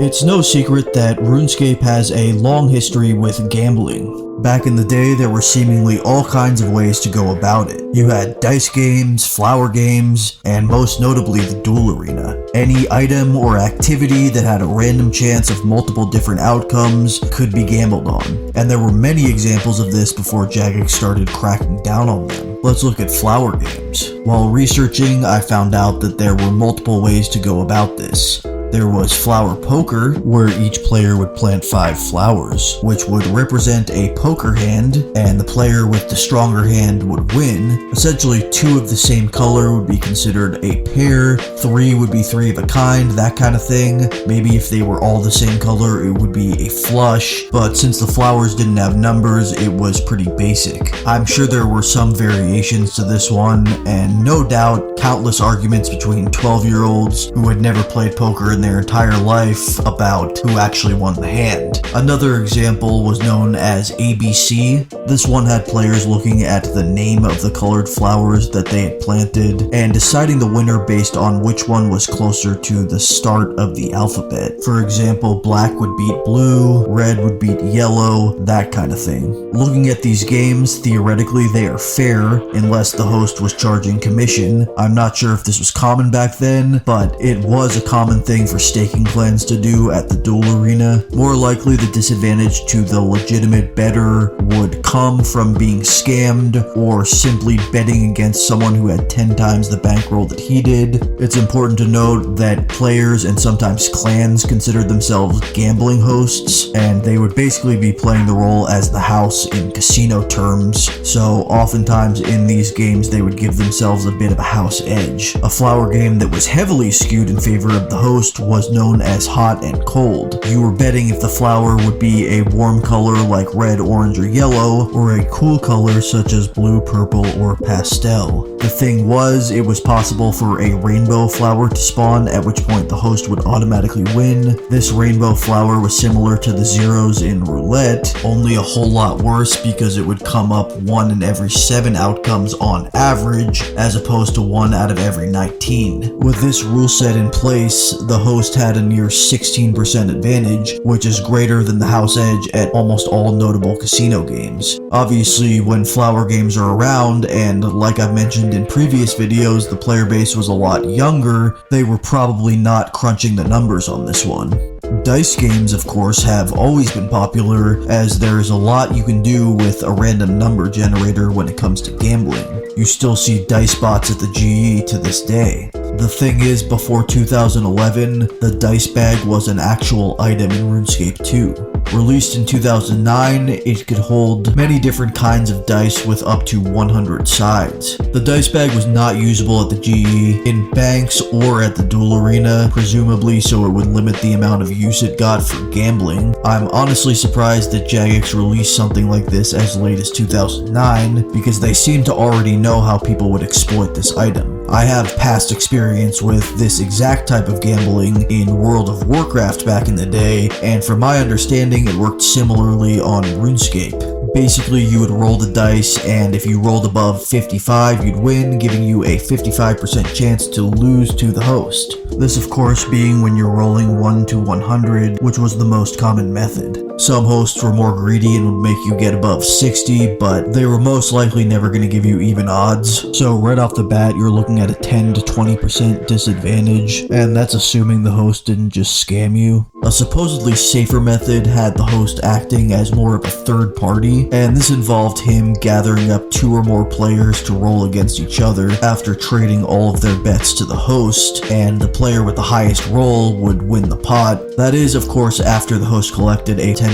It's no secret that RuneScape has a long history with gambling. Back in the day, there were seemingly all kinds of ways to go about it. You had dice games, flower games, and most notably the Duel Arena. Any item or activity that had a random chance of multiple different outcomes could be gambled on. And there were many examples of this before Jagex started cracking down on them. Let's look at flower games. While researching, I found out that there were multiple ways to go about this. There was flower poker, where each player would plant 5 flowers, which would represent a poker hand, and the player with the stronger hand would win. Essentially, 2 of the same color would be considered a pair, 3 would be 3 of a kind, that kind of thing. Maybe if they were all the same color, it would be a flush, but since the flowers didn't have numbers, it was pretty basic. I'm sure there were some variations to this one, and no doubt countless arguments between 12-year-olds who had never played poker in their entire life about who actually won the hand. Another example was known as ABC. This one had players looking at the name of the colored flowers that they had planted and deciding the winner based on which one was closer to the start of the alphabet. For example, black would beat blue, red would beat yellow, that kind of thing. Looking at these games, theoretically they are fair unless the host was charging commission. I'm not sure if this was common back then, but it was a common thing for staking clans to do at the Duel Arena. More likely the disadvantage to the legitimate bettor would come from being scammed or simply betting against someone who had 10 times the bankroll that he did. It's important to note that players and sometimes clans considered themselves gambling hosts, and they would basically be playing the role as the house in casino terms, so oftentimes in these games they would give themselves a bit of a house edge. A flower game that was heavily skewed in favor of the host was known as hot and cold. You were betting if the flower would be a warm color like red, orange, or yellow, or a cool color such as blue, purple, or pastel. The thing was, it was possible for a rainbow flower to spawn, at which point the host would automatically win. This rainbow flower was similar to the zeros in roulette, only a whole lot worse because it would come up 1 in every 7 outcomes on average, as opposed to 1 out of every 19. With this rule set in place, the host had a near 16% advantage, which is greater than the house edge at almost all notable casino games. Obviously, when flower games are around, and like I've mentioned in previous videos, the player base was a lot younger, they were probably not crunching the numbers on this one. Dice games, of course, have always been popular, as there is a lot you can do with a random number generator when it comes to gambling. You still see dice bots at the GE to this day. The thing is, before 2011, the dice bag was an actual item in RuneScape 2. Released in 2009, it could hold many different kinds of dice with up to 100 sides. The dice bag was not usable at the GE, in banks, or at the Duel Arena, presumably so it would limit the amount of use it got for gambling. I'm honestly surprised that Jagex released something like this as late as 2009, because they seem to already know how people would exploit this item. I have past experience with this exact type of gambling in World of Warcraft back in the day, and from my understanding it worked similarly on RuneScape. Basically, you would roll the dice, and if you rolled above 55, you'd win, giving you a 55% chance to lose to the host. This, of course, being when you're rolling 1 to 100, which was the most common method. Some hosts were more greedy and would make you get above 60, but they were most likely never going to give you even odds. So right off the bat, you're looking at a 10 to 20% disadvantage, and that's assuming the host didn't just scam you. A supposedly safer method had the host acting as more of a third party, and this involved him gathering up 2 or more players to roll against each other after trading all of their bets to the host, and the player with the highest roll would win the pot. That is, of course, after the host collected a 10%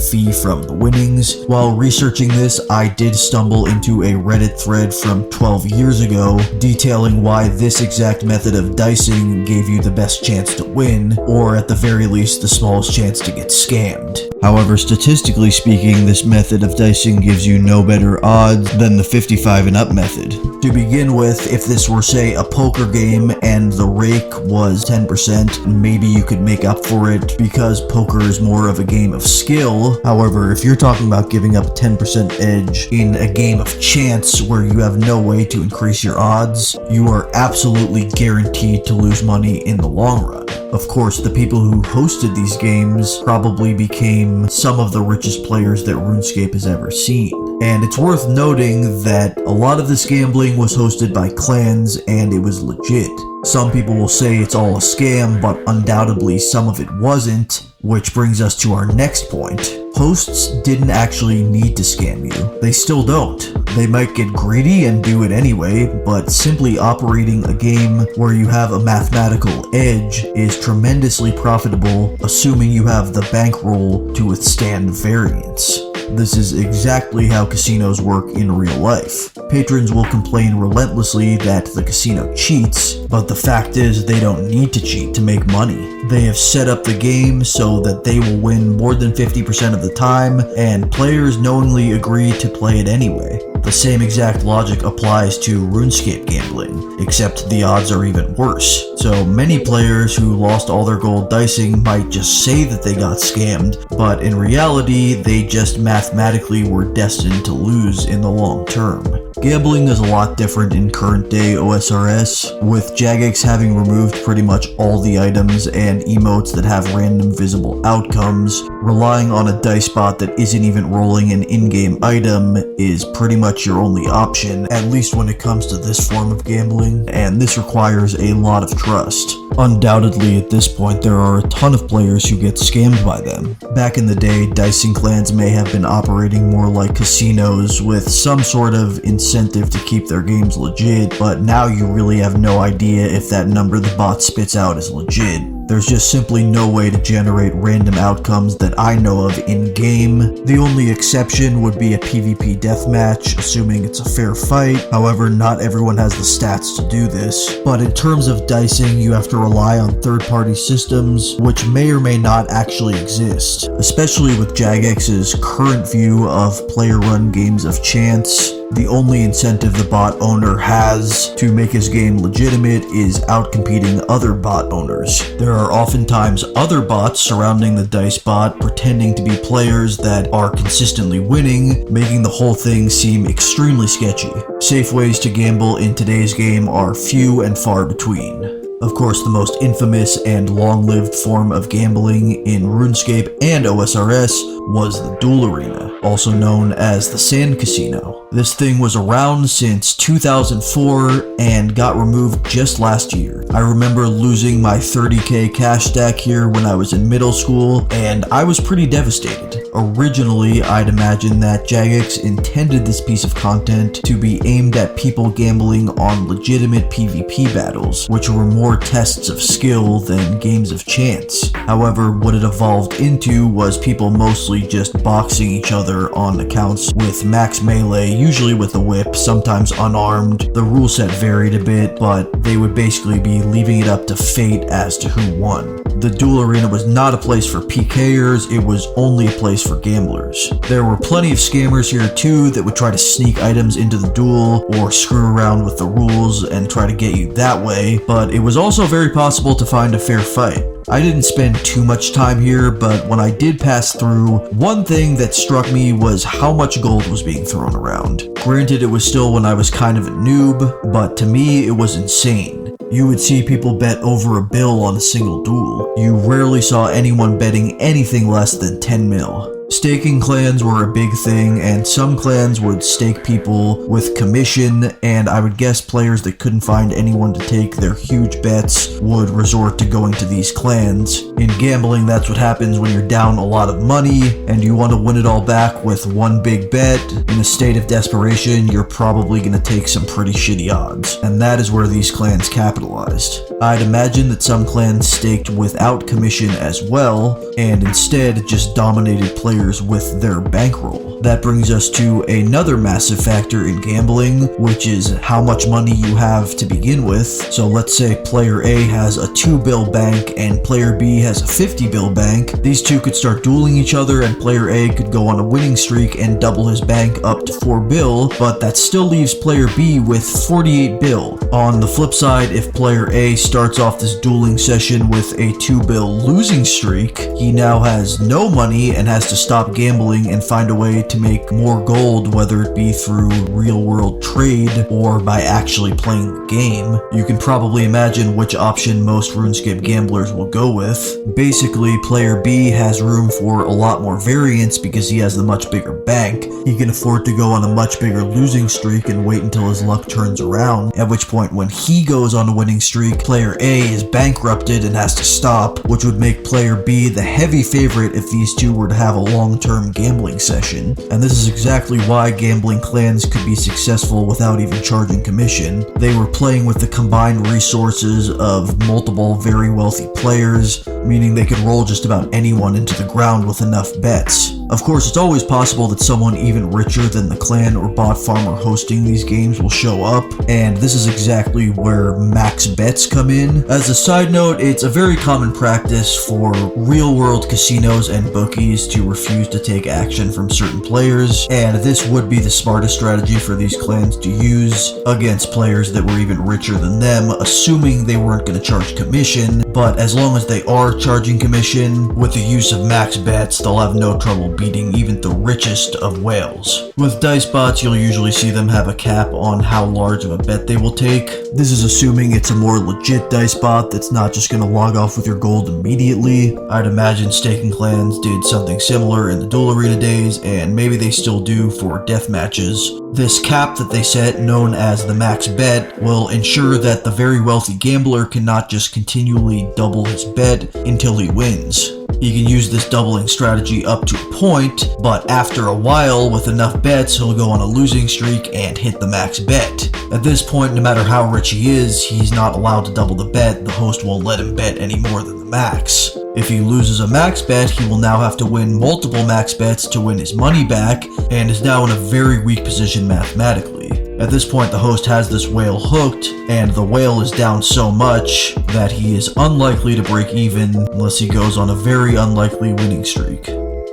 fee from the winnings. While researching this, I did stumble into a Reddit thread from 12 years ago detailing why this exact method of dicing gave you the best chance to win, or at the very least the smallest chance to get scammed. However, statistically speaking, this method of dicing gives you no better odds than the 55 and up method. To begin with, if this were say a poker game and the rake was 10%, maybe you could make up for it because poker is more of a game of skill. However, if you're talking about giving up a 10% edge in a game of chance where you have no way to increase your odds, you are absolutely guaranteed to lose money in the long run. Of course, the people who hosted these games probably became some of the richest players that RuneScape has ever seen. And it's worth noting that a lot of this gambling was hosted by clans and it was legit. Some people will say it's all a scam, but undoubtedly some of it wasn't, which brings us to our next point. Hosts didn't actually need to scam you. They still don't. They might get greedy and do it anyway, but simply operating a game where you have a mathematical edge is tremendously profitable, assuming you have the bankroll to withstand variance. This is exactly how casinos work in real life. Patrons will complain relentlessly that the casino cheats, but the fact is they don't need to cheat to make money. They have set up the game so that they will win more than 50% of the time, and players knowingly agree to play it anyway. The same exact logic applies to RuneScape gambling, except the odds are even worse. So many players who lost all their gold dicing might just say that they got scammed, but in reality, they just mathematically were destined to lose in the long term. Gambling is a lot different in current day OSRS, with Jagex having removed pretty much all the items and emotes that have random visible outcomes. Relying on a dice bot that isn't even rolling an in-game item is pretty much your only option, at least when it comes to this form of gambling, and this requires a lot of trust. Undoubtedly, at this point, there are a ton of players who get scammed by them. Back in the day, dicing clans may have been operating more like casinos with some sort of incentive to keep their games legit, but now you really have no idea if that number the bot spits out is legit. There's just simply no way to generate random outcomes that I know of in-game. The only exception would be a PvP deathmatch, assuming it's a fair fight. However, not everyone has the stats to do this. But in terms of dicing, you have to rely on third-party systems, which may or may not actually exist. Especially with Jagex's current view of player-run games of chance. The only incentive the bot owner has to make his game legitimate is outcompeting other bot owners. There are oftentimes other bots surrounding the dice bot pretending to be players that are consistently winning, making the whole thing seem extremely sketchy. Safe ways to gamble in today's game are few and far between. Of course, the most infamous and long-lived form of gambling in RuneScape and OSRS was the Duel Arena, also known as the Sand Casino. This thing was around since 2004 and got removed just last year. I remember losing my 30k cash stack here when I was in middle school, and I was pretty devastated. Originally, I'd imagined that Jagex intended this piece of content to be aimed at people gambling on legitimate PvP battles, which were more tests of skill than games of chance. However, what it evolved into was people mostly just boxing each other on accounts with max melee, usually with a whip, sometimes unarmed. The rule set varied a bit, but they would basically be leaving it up to fate as to who won. The Duel Arena was not a place for PKers, it was only a place for gamblers. There were plenty of scammers here too that would try to sneak items into the duel or screw around with the rules and try to get you that way, but it was also very possible to find a fair fight. I didn't spend too much time here, but when I did pass through, one thing that struck me was how much gold was being thrown around. Granted, it was still when I was kind of a noob, but to me it was insane. You would see people bet over $1 billion on a single duel. You rarely saw anyone betting anything less than 10 mil. Staking clans were a big thing, and some clans would stake people with commission, and I would guess players that couldn't find anyone to take their huge bets would resort to going to these clans. In gambling, that's what happens when you're down a lot of money, and you want to win it all back with one big bet. In a state of desperation, you're probably going to take some pretty shitty odds, and that is where these clans capitalized. I'd imagine that some clans staked without commission as well, and instead just dominated players players with their bankroll. That brings us to another massive factor in gambling, which is how much money you have to begin with. So let's say player A has a 2-bill bank and player B has a 50-bill bank. These two could start dueling each other and player A could go on a winning streak and double his bank up to 4-bill, but that still leaves player B with 48-bill. On the flip side, if player A starts off this dueling session with a 2-bill losing streak, he now has no money and has to stop gambling and find a way to make more gold, whether it be through real-world trade or by actually playing the game. You can probably imagine which option most RuneScape gamblers will go with. Basically, player B has room for a lot more variance because he has the much bigger bank. He can afford to go on a much bigger losing streak and wait until his luck turns around, at which point when he goes on a winning streak, player A is bankrupted and has to stop, which would make player B the heavy favorite if these two were to have a long-term gambling session. And this is exactly why gambling clans could be successful without even charging commission. They were playing with the combined resources of multiple very wealthy players, meaning they could roll just about anyone into the ground with enough bets. Of course, it's always possible that someone even richer than the clan or bot farmer hosting these games will show up, and this is exactly where max bets come in. As a side note, it's a very common practice for real-world casinos and bookies to refuse to take action from certain players, and this would be the smartest strategy for these clans to use against players that were even richer than them, assuming they weren't going to charge commission. But as long as they are charging commission, with the use of max bets, they'll have no trouble beating even the richest of whales. With dice bots, you'll usually see them have a cap on how large of a bet they will take. This is assuming it's a more legit dice bot that's not just going to log off with your gold immediately. I'd imagine staking clans did something similar in the Duel Arena days, and maybe they still do for death matches. This cap that they set, known as the max bet, will ensure that the very wealthy gambler cannot just continually double his bet until he wins. He can use this doubling strategy up to a point, but after a while, with enough bets, he'll go on a losing streak and hit the max bet. At this point, no matter how rich he is, he's not allowed to double the bet. The host won't let him bet any more than the max. If he loses a max bet, he will now have to win multiple max bets to win his money back, and is now in a very weak position mathematically. At this point, the host has this whale hooked, and the whale is down so much that he is unlikely to break even unless he goes on a very unlikely winning streak.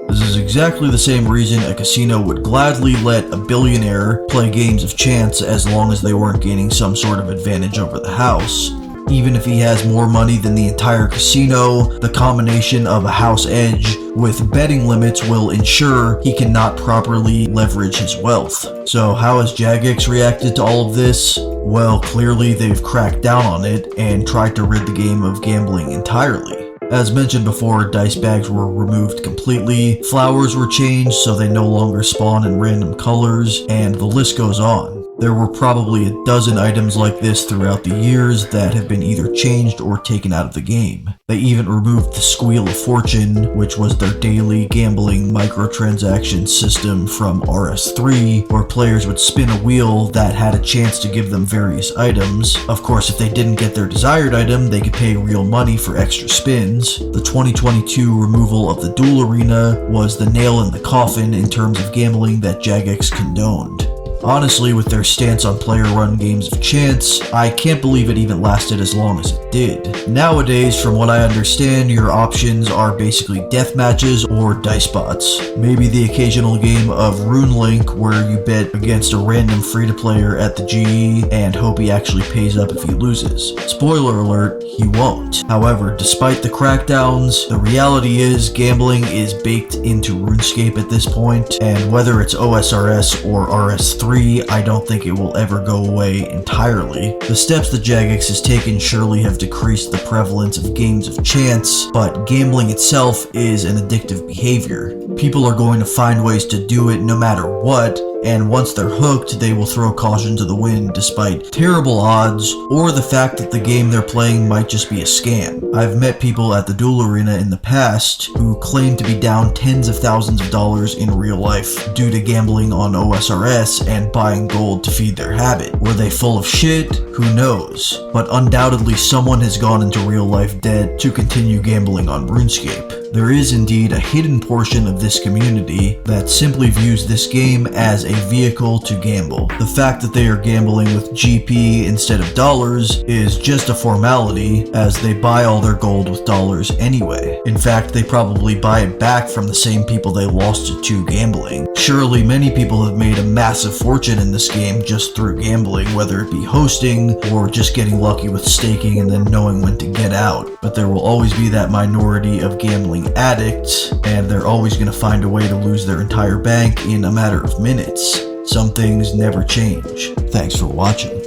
This is exactly the same reason a casino would gladly let a billionaire play games of chance as long as they weren't gaining some sort of advantage over the house. Even if he has more money than the entire casino, the combination of a house edge with betting limits will ensure he cannot properly leverage his wealth. So how has Jagex reacted to all of this? Well, clearly they've cracked down on it and tried to rid the game of gambling entirely. As mentioned before, dice bags were removed completely, flowers were changed so they no longer spawn in random colors, and the list goes on. There were probably a dozen items like this throughout the years that have been either changed or taken out of the game. They even removed the Squeal of Fortune, which was their daily gambling microtransaction system from RS3, where players would spin a wheel that had a chance to give them various items. Of course, if they didn't get their desired item, they could pay real money for extra spins. The 2022 removal of the Duel Arena was the nail in the coffin in terms of gambling that Jagex condoned. Honestly, with their stance on player-run games of chance, I can't believe it even lasted as long as it did. Nowadays, from what I understand, your options are basically death matches or dice bots. Maybe the occasional game of RuneLink where you bet against a random free-to-player at the GE and hope he actually pays up if he loses. Spoiler alert, he won't. However, despite the crackdowns, the reality is gambling is baked into RuneScape at this point, and whether it's OSRS or RS3, I don't think it will ever go away entirely. The steps that Jagex has taken surely have decreased the prevalence of games of chance, but gambling itself is an addictive behavior. People are going to find ways to do it no matter what, and once they're hooked, they will throw caution to the wind despite terrible odds, or the fact that the game they're playing might just be a scam. I've met people at the Duel Arena in the past who claim to be down tens of thousands of dollars in real life due to gambling on OSRS and buying gold to feed their habit. Were they full of shit? Who knows? But undoubtedly someone has gone into real life debt to continue gambling on RuneScape. there is indeed a hidden portion of this community that simply views this game as a vehicle to gamble. The fact that they are gambling with GP instead of dollars is just a formality, as they buy all their gold with dollars anyway. In fact, they probably buy it back from the same people they lost it to gambling. Surely many people have made a massive fortune in this game just through gambling, whether it be hosting or just getting lucky with staking and then knowing when to get out. But there will always be that minority of gambling addicts, and they're always going to find a way to lose their entire bank in a matter of minutes. Some things never change. Thanks for watching.